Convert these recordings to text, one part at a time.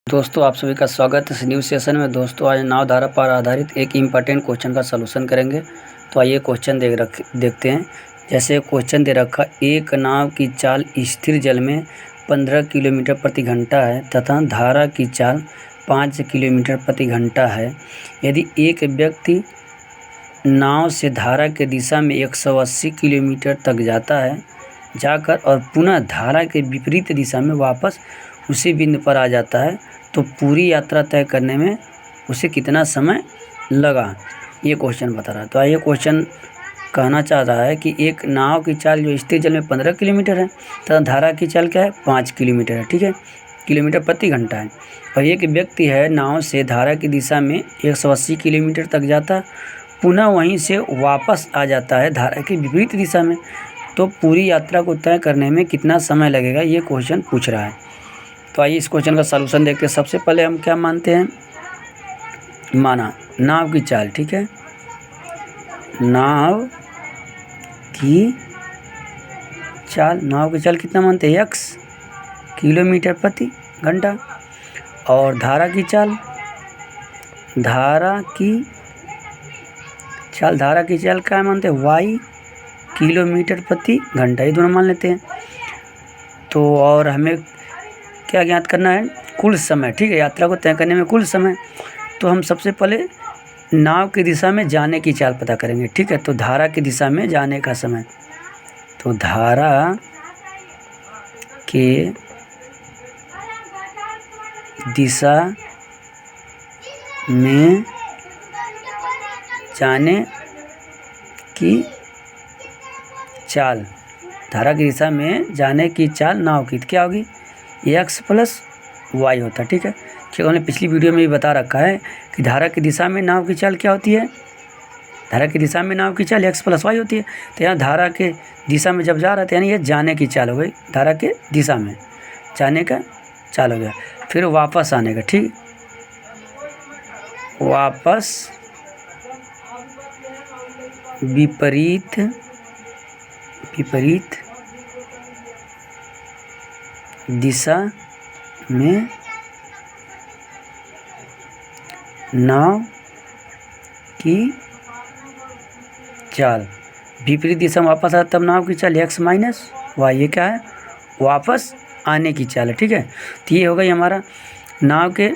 दोस्तों आप सभी का स्वागत है इस न्यू सेशन में। दोस्तों आज नाव धारा पर आधारित एक इम्पॉर्टेंट क्वेश्चन का सलूशन करेंगे। तो आइए क्वेश्चन देखते हैं। जैसे क्वेश्चन दे रखा, एक नाव की चाल स्थिर जल में 15 किलोमीटर प्रति घंटा है तथा धारा की चाल 5 किलोमीटर प्रति घंटा है। यदि एक व्यक्ति नाव से धारा के दिशा में 180 किलोमीटर तक जाकर और पुनः धारा के विपरीत दिशा में वापस उसी बिंदु पर आ जाता है, तो पूरी यात्रा तय करने में उसे कितना समय लगा, ये क्वेश्चन बता रहा है। तो आइए क्वेश्चन कहना चाह रहा है कि एक नाव की चाल जो स्थिर जल में 15 किलोमीटर है तथा धारा की चाल क्या है, 5 किलोमीटर है, ठीक है, किलोमीटर प्रति घंटा है। और एक व्यक्ति है नाव से धारा की दिशा में 180 किलोमीटर तक जाता, पुनः वहीं से वापस आ जाता है धारा की विपरीत दिशा में, तो पूरी यात्रा को तय करने में कितना समय लगेगा, ये क्वेश्चन पूछ रहा है। तो आइए इस क्वेश्चन का सलूशन देखते हैं। सबसे पहले हम क्या मानते हैं, माना नाव की चाल, ठीक है, नाव की चाल कितना मानते हैं, x किलोमीटर प्रति घंटा। और धारा की चाल क्या मानते हैं, y किलोमीटर प्रति घंटा, ये दोनों मान लेते हैं। तो और हमें क्या ज्ञात करना है, कुल समय, ठीक है, यात्रा को तय करने में कुल समय। तो हम सबसे पहले नाव की दिशा में जाने की चाल पता करेंगे, ठीक है। तो धारा की दिशा में जाने का समय, तो धारा के दिशा में जाने की चाल, धारा की दिशा में जाने की चाल नाव की क्या होगी, x प्लस वाई होता है, ठीक है। क्योंकि हमने पिछली वीडियो में भी बता रखा है कि धारा की दिशा में नाव की चाल क्या होती है, धारा की दिशा में नाव की चाल x प्लस वाई होती है। तो यहाँ धारा के दिशा में जब जा रहा था, यानी ये जाने की चाल हो गई, धारा के दिशा में जाने का चाल हो गया। फिर वापस आने का, ठीक, वापस विपरीत दिशा में नाव की चाल, विपरीत दिशा में वापस आता तब नाव की चाल x माइनस वाई, ये क्या है, वापस आने की चाल है, ठीक है। तो ये हो गई हमारा नाव के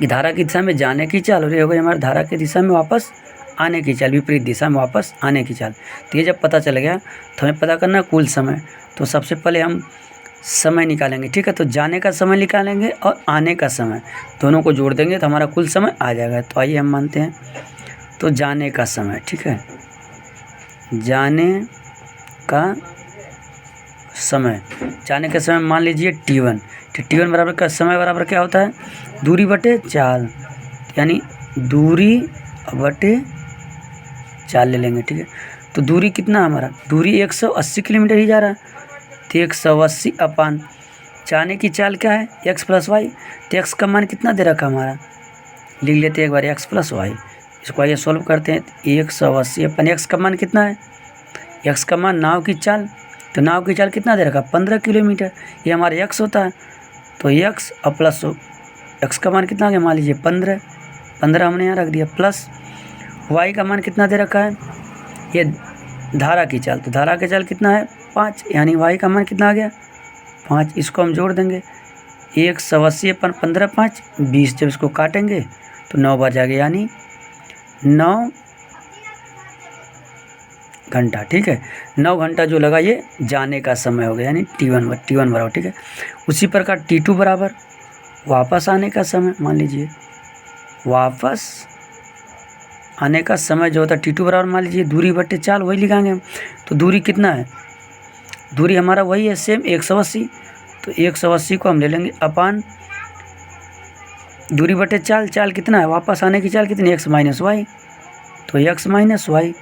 धारा की दिशा में जाने की चाल, और ये हो गई हमारा धारा की दिशा में वापस आने की चाल, विपरीत दिशा में वापस आने की चाल। तो ये जब पता चल गया तो हमें पता करना कुल समय। तो सबसे पहले हम समय निकालेंगे, ठीक है। तो जाने का समय निकालेंगे और आने का समय, दोनों को जोड़ देंगे तो हमारा कुल समय आ जाएगा। तो आइए हम मानते हैं, तो जाने का समय, ठीक है, जाने का समय मान लीजिए t1। तो t1 बराबर का समय बराबर क्या होता है, दूरी बटे चाल, यानी दूरी बटे चाल ले लेंगे, ठीक है। तो दूरी कितना हमारा, दूरी 180 किलोमीटर ही जा रहा है, तो 180 अपान जाने की चाल क्या है, x प्लस वाई। तो x का मान कितना दे रखा हमारा, लिख लेते हैं एक बार, x प्लस वाई। इसको आइए सॉल्व करते हैं। 180 अपन x का मान कितना है, x का मान नाव की चाल, तो नाव की चाल कितना दे रखा, 15 किलोमीटर, ये हमारा x होता है। तो x और प्लस x का मान कितना आ गया, मान लीजिए 15 हमने यहाँ रख दिया, प्लस y का मान कितना दे रखा है, ये धारा की चाल, तो धारा की चाल कितना है 5, यानी y का मान कितना आ गया 5। इसको हम जोड़ देंगे, 180 अपन 15 5 20, जब इसको काटेंगे तो 9 बार जाएगा, यानी 9 घंटा, ठीक है। 9 घंटा जो लगा ये जाने का समय हो गया, यानी t1 बराबर, ठीक है। उसी प्रकार t2 बराबर वापस आने का समय, मान लीजिए वापस आने का समय जो होता है t2 बराबर, मान लीजिए दूरी बटे चाल, वही लिखाएंगे हम। तो दूरी कितना है, दूरी हमारा वही है सेम 180, तो 180 को हम ले लेंगे अपान दूरी बटे चाल कितना है, वापस आने की चाल कितनी, x माइनस वाई, तो x माइनस वाई।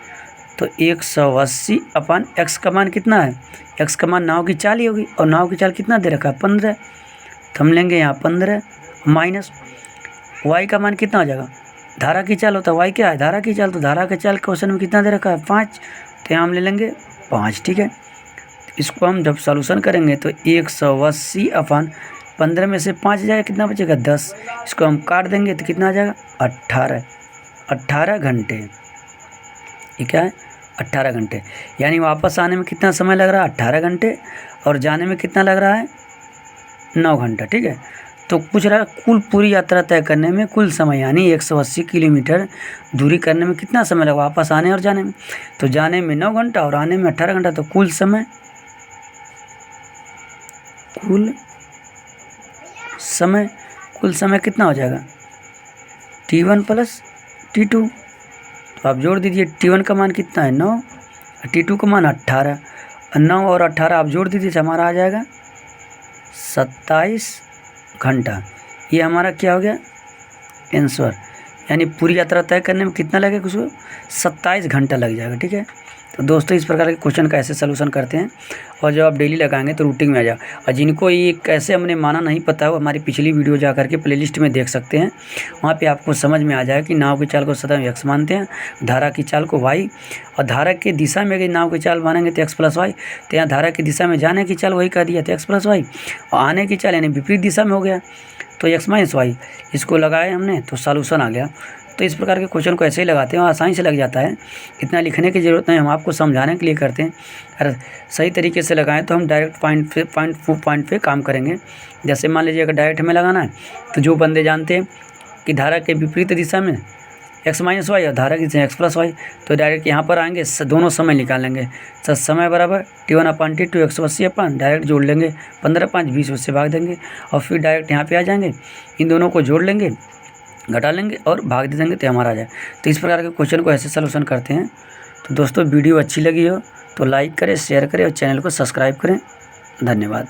तो 180 अपान x का मान कितना है, x का मान नाव की चाल ही होगी, और नाव की चाल कितना दे रखा है 15, तो हम लेंगे यहाँ 15 माइनस y का मान कितना हो जाएगा, धारा की चाल होता है, y क्या है, धारा की चाल, तो धारा की चाल क्वेश्चन में कितना दे रखा है 5, तो यहाँ हम ले लेंगे 5, ठीक है। इसको हम जब सॉल्यूशन करेंगे तो 180 अपान 15 में से 5 जाएगा, कितना बचेगा 10। इसको हम काट देंगे तो कितना आ जाएगा 18 घंटे। ये क्या है 18 घंटे। यानी वापस आने में कितना समय लग रहा है 18 घंटे, और जाने में कितना लग रहा है 9 घंटा। ठीक है, तो पूछ रहा है कुल पूरी यात्रा तय करने में कुल समय, यानी 180 किलोमीटर दूरी करने में कितना समय लगा वापस आने और जाने में। तो जाने में 9 घंटा और आने में 18 घंटा। तो कुल समय कितना हो जाएगा T1 प्लस T2। तो आप जोड़ दीजिए, T1 का मान कितना है 9, T2 का मान 18, 9 और 18 आप जोड़ दीजिए, हमारा आ जाएगा 27 घंटा। ये हमारा क्या हो गया आंसर। यानी पूरी यात्रा तय करने में कितना लगेगा उसको 27 घंटा लग जाएगा। ठीक है, तो दोस्तों इस प्रकार के क्वेश्चन का ऐसे सलूशन करते हैं, और जब आप डेली लगाएंगे तो रूटीन में आ जाए। और जिनको ये कैसे हमने माना नहीं पता हो, हमारी पिछली वीडियो जा करके प्लेलिस्ट में देख सकते हैं, वहाँ पे आपको समझ में आ जाए कि नाव की चाल को सदा x मानते हैं, धारा की चाल को y, और धारा की दिशा में अगर नाव की चाल मानेंगे तो x प्लस वाई। तो यहाँ धारा की दिशा में जाने की चाल वही कर दिया तो x प्लस वाई, और आने की चाल यानी विपरीत दिशा में हो गया तो x माइनस वाई। इसको लगाए हमने तो सॉल्यूशन आ गया। तो इस प्रकार के क्वेश्चन को ऐसे ही लगाते हैं, आसानी से लग जाता है, इतना लिखने की ज़रूरत नहीं, हम आपको समझाने के लिए करते हैं। अगर सही तरीके से लगाएं तो हम डायरेक्ट पॉइंट पे काम करेंगे। जैसे मान लीजिए अगर डायरेक्ट हमें लगाना है तो जो बंदे जानते हैं कि धारा के विपरीत दिशा में x माइनस वाई और धारा की दिशा x प्लस वाई, तो डायरेक्ट यहाँ पर आएंगे, दोनों समय निकाल लेंगे। तो समय बराबर T1/T2 180 डायरेक्ट जोड़ लेंगे, 15 5 20 उससे भाग देंगे, और फिर डायरेक्ट यहाँ पे आ जाएंगे, इन दोनों को जोड़ लेंगे, घटा लेंगे और भाग दे देंगे तो हमारा आ जाए। तो इस प्रकार के क्वेश्चन को ऐसे सलूशन करते हैं। तो दोस्तों वीडियो अच्छी लगी हो तो लाइक करें, शेयर करें और चैनल को सब्सक्राइब करें। धन्यवाद।